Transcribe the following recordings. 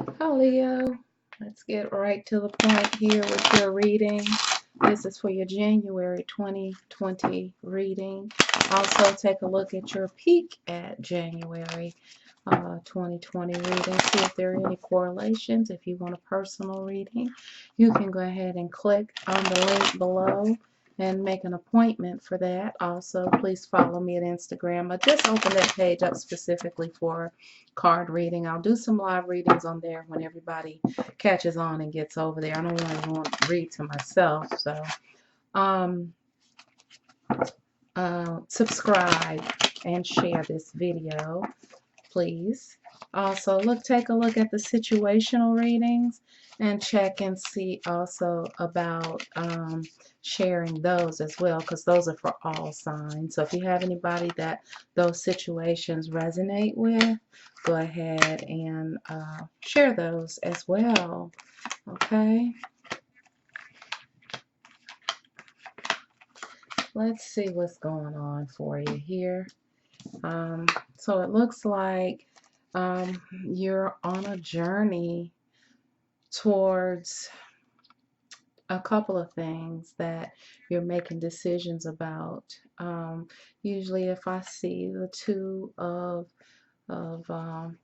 Hi Leo, let's get right to the point here with your reading. This is for your January 2020 reading. Also take a look at your peek at January 2020 reading. See if there are any correlations. If you want a personal reading, you can go ahead and click on the link below and make an appointment for that. Also, please follow me at Instagram. I just opened that page up specifically for card reading. I'll do some live readings on there when everybody catches on and gets over there. I don't really want to read to myself, so um, subscribe and share this video, please. Also, take a look at the situational readings and check and see also about sharing those as well, because those are for all signs. So if you have anybody that those situations resonate with, go ahead and share those as well. Okay, let's see what's going on for you here. So it looks like you're on a journey towards a couple of things that you're making decisions about. Usually if I see the two of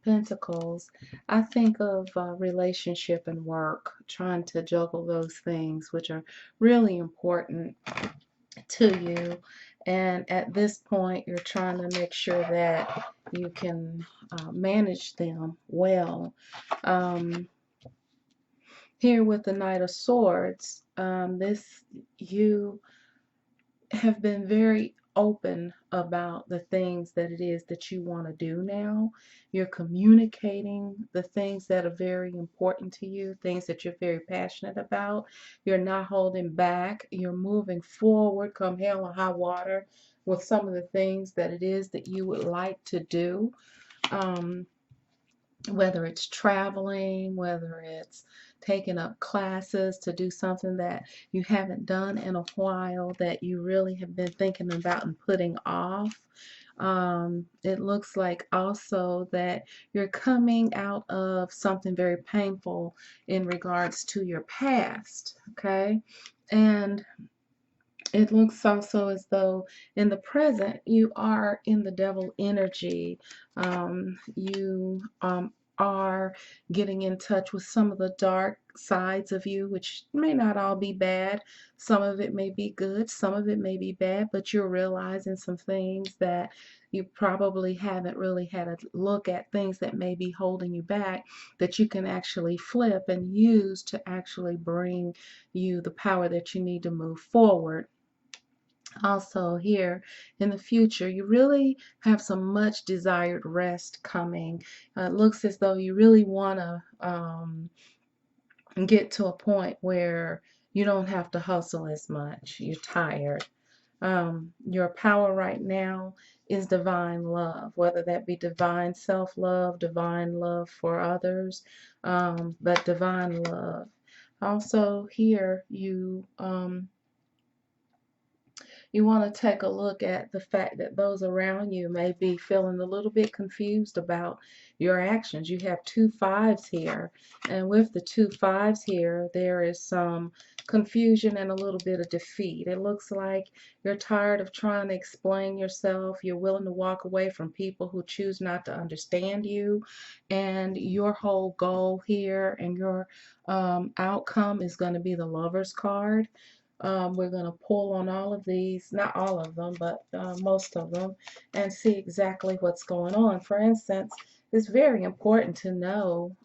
Pentacles, I think of relationship and work, trying to juggle those things which are really important to you. And at this point, you're trying to make sure that you can manage them well. Here with the Knight of Swords, you have been very open about the things that it is that you want to do now. You're communicating the things that are very important to you, things that you're very passionate about. You're not holding back. You're moving forward, come hell or high water, with some of the things that it is that you would like to do. Whether it's traveling, whether it's taking up classes to do something that you haven't done in a while, that you really have been thinking about and putting off. It looks like also that you're coming out of something very painful in regards to your past, okay? And it looks also as though in the present you are in the devil energy. You are getting in touch with some of the dark sides of you, which may not all be bad. Some of it may be good, some of it may be bad, but you're realizing some things that you probably haven't really had a look at, things that may be holding you back, that you can actually flip and use to actually bring you the power that you need to move forward. Also here in the future, you really have some much desired rest coming. It looks as though you really want to get to a point where you don't have to hustle as much. You're tired. Your power right now is divine love, whether that be divine self-love, divine love for others, but divine love. Also here, you want to take a look at the fact that those around you may be feeling a little bit confused about your actions. You have two fives here, and with the two fives here, there is some confusion and a little bit of defeat. It looks like you're tired of trying to explain yourself. You're willing to walk away from people who choose not to understand you, and your whole goal here and your outcome is going to be the Lover's card. We're going to pull on all of these, not all of them, but most of them, and see exactly what's going on. For instance, it's very important to know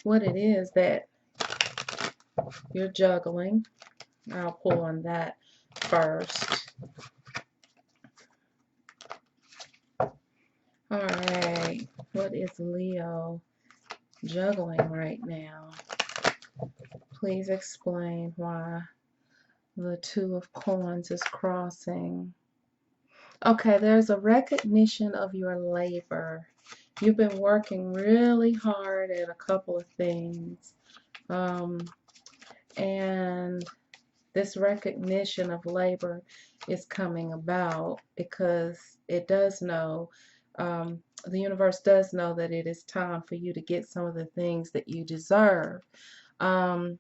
what it is that you're juggling. I'll pull on that first. All right, what is Leo juggling right now? Please explain why the Two of Coins is crossing. Okay, there's a recognition of your labor. You've been working really hard at a couple of things. And this recognition of labor is coming about because it does know the universe does know that it is time for you to get some of the things that you deserve. Um,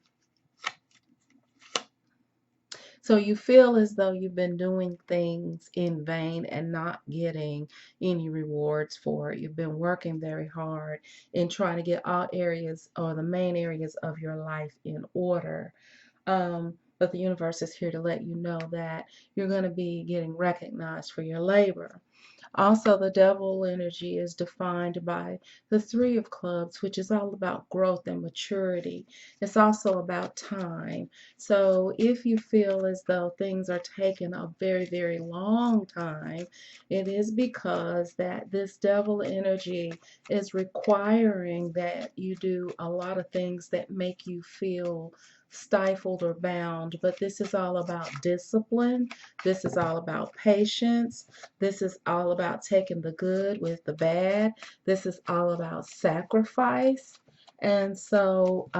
So you feel as though you've been doing things in vain and not getting any rewards for it. You've been working very hard in trying to get all areas or the main areas of your life in order. But the universe is here to let you know that you're going to be getting recognized for your labor. Also, the devil energy is defined by the Three of Clubs, which is all about growth and maturity. It's also about time. So if you feel as though things are taking a very, very long time, it is because that this devil energy is requiring that you do a lot of things that make you feel stifled or bound. But this is all about discipline. This is all about patience. This is all about taking the good with the bad. This is all about sacrifice. And so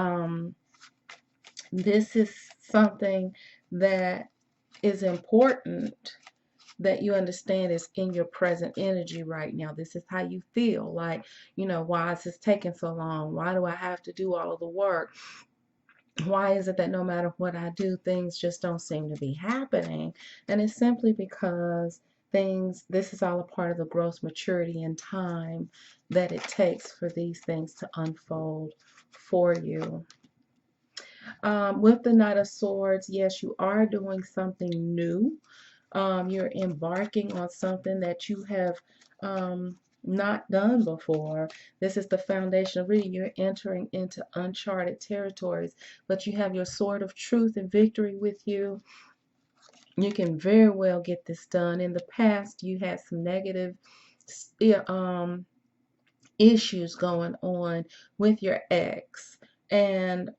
this is something that is important that you understand is in your present energy right now. This is how you feel. Like, why is this taking so long? Why do I have to do all of the work? Why is it that no matter what I do, things just don't seem to be happening? And it's simply because this is all a part of the growth, maturity, and time that it takes for these things to unfold for you. With the Knight of Swords, yes, you are doing something new. You're embarking on something that you have not done before. This is the foundation of reading. You're entering into uncharted territories, but you have your sword of truth and victory with you. You can very well get this done. In the past, you had some negative issues going on with your ex, and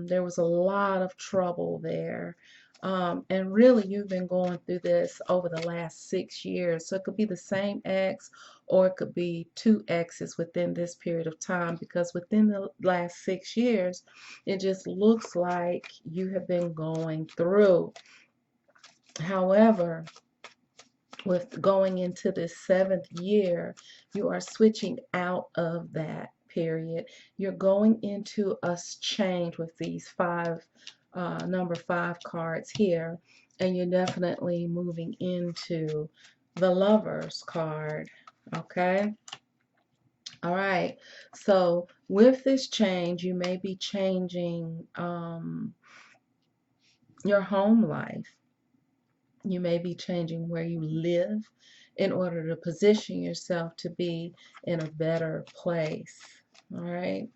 there was a lot of trouble there. And really, you've been going through this over the last 6 years. So it could be the same ex, or it could be two exes within this period of time, because within the last 6 years, it just looks like you have been going through. However, with going into this 7th year, you are switching out of that period. You're going into a change with these number 5 cards here, and you're definitely moving into the Lovers card. Okay. All right. So with this change, you may be changing your home life. You may be changing where you live in order to position yourself to be in a better place. All right.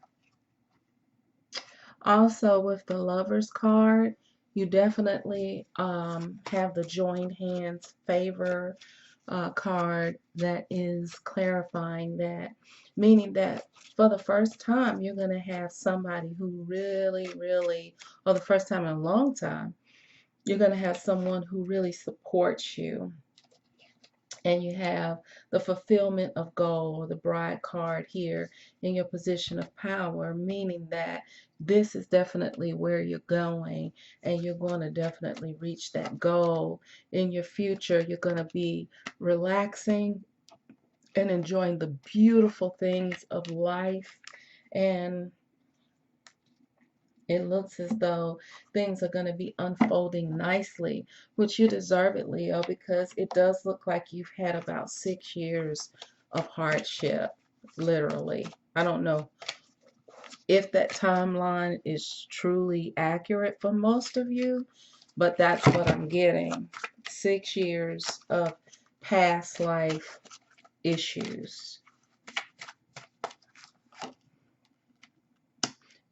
Also, with the Lovers card, you definitely have the joined hands favor card that is clarifying that, meaning that for the first time, you're going to have somebody who really, really, or the first time in a long time, you're going to have someone who really supports you. And you have the fulfillment of goal, the bride card here in your position of power, meaning that this is definitely where you're going, and you're going to definitely reach that goal. In your future, you're going to be relaxing and enjoying the beautiful things of life, and it looks as though things are going to be unfolding nicely, which you deserve it, Leo, because it does look like you've had about 6 years of hardship, literally. I don't know if that timeline is truly accurate for most of you, but that's what I'm getting. 6 years of past life issues.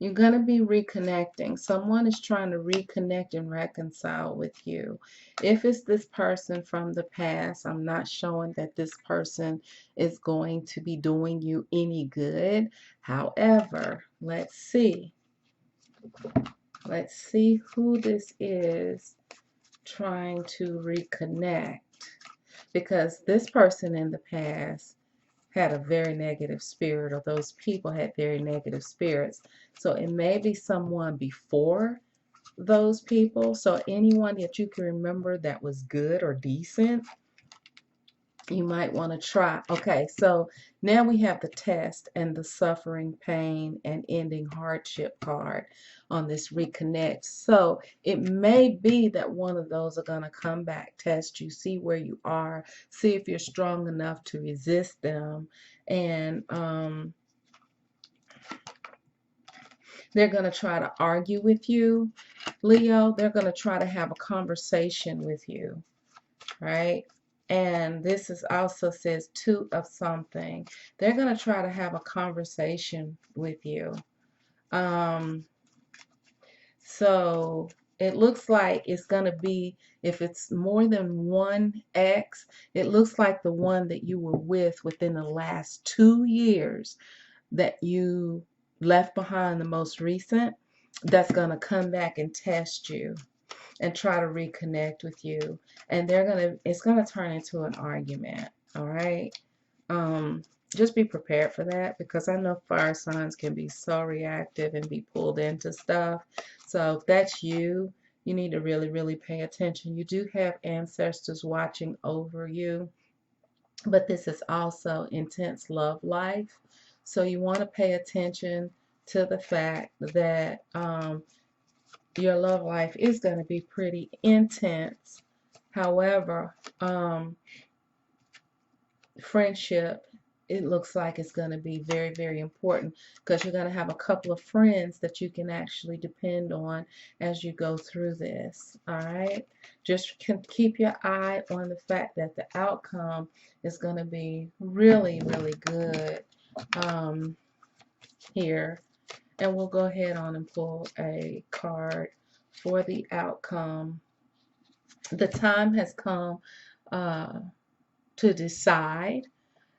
You're going to be reconnecting. Someone is trying to reconnect and reconcile with you. If it's this person from the past, I'm not showing that this person is going to be doing you any good. However, let's see. Let's see who this is trying to reconnect. Because this person in the past had a very negative spirit, or those people had very negative spirits. So it may be someone before those people. So anyone that you can remember that was good or decent, You might want to try. Okay, so now we have the test and the suffering, pain, and ending hardship card on this reconnect. So it may be that one of those are going to come back, test you, see where you are, see if you're strong enough to resist them. And they're going to try to argue with you, Leo. They're going to try to have a conversation with you, right? And this is also says two of something. They're going to try to have a conversation with you. So it looks like it's going to be, if it's more than one ex, it looks like the one that you were with within the last 2 years that you left behind, the most recent, that's going to come back and test you and try to reconnect with you. And it's gonna turn into an argument. All right. Just be prepared for that, because I know fire signs can be so reactive and be pulled into stuff. So if that's you, you need to really, really pay attention. You do have ancestors watching over you, but this is also intense love life. So you want to pay attention to the fact that your love life is going to be pretty intense. However, friendship, it looks like it's going to be very, very important, because you're going to have a couple of friends that you can actually depend on as you go through this. All right. Just keep your eye on the fact that the outcome is going to be really, really good here. And we'll go ahead on and pull a card for the outcome. The time has come to decide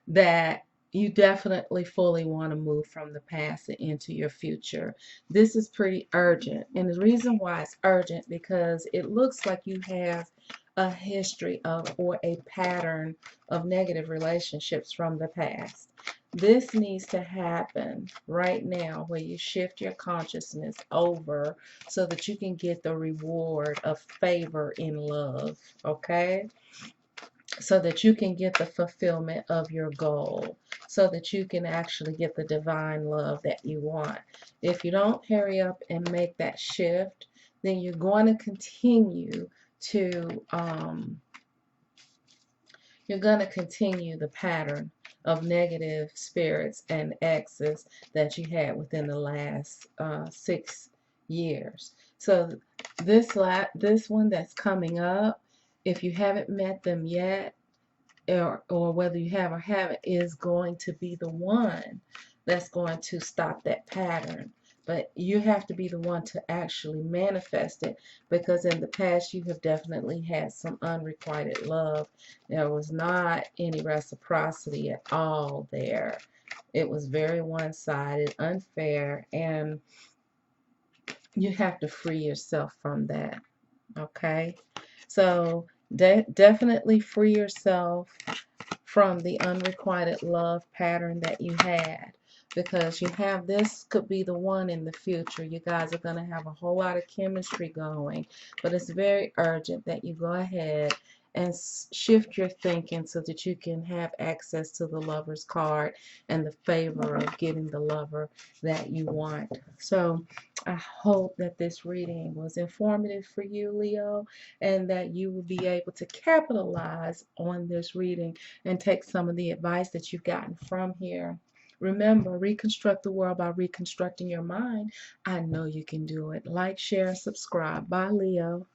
that you definitely fully want to move from the past and into your future. This is pretty urgent. And the reason why it's urgent, because it looks like you have a history of, or a pattern of, negative relationships from the past. This needs to happen right now, where you shift your consciousness over so that you can get the reward of favor in love, okay? So that you can get the fulfillment of your goal, so that you can actually get the divine love that you want. If you don't hurry up and make that shift, then you're going to continue to the pattern of negative spirits and exes that you had within the last 6 years. So this one that's coming up, if you haven't met them yet, or whether you have or haven't, is going to be the one that's going to stop that pattern. But you have to be the one to actually manifest it, because in the past you have definitely had some unrequited love. There was not any reciprocity at all there. It was very one-sided, unfair, and you have to free yourself from that. Okay? So definitely free yourself from the unrequited love pattern that you had, because you have, this could be the one in the future. You guys are going to have a whole lot of chemistry going, but it's very urgent that you go ahead and shift your thinking so that you can have access to the lover's card and the favor of getting the lover that you want. So I hope that this reading was informative for you, Leo, and that you will be able to capitalize on this reading and take some of the advice that you've gotten from here. Remember, reconstruct the world by reconstructing your mind. I know you can do it. Like, share, subscribe. Bye, Leo.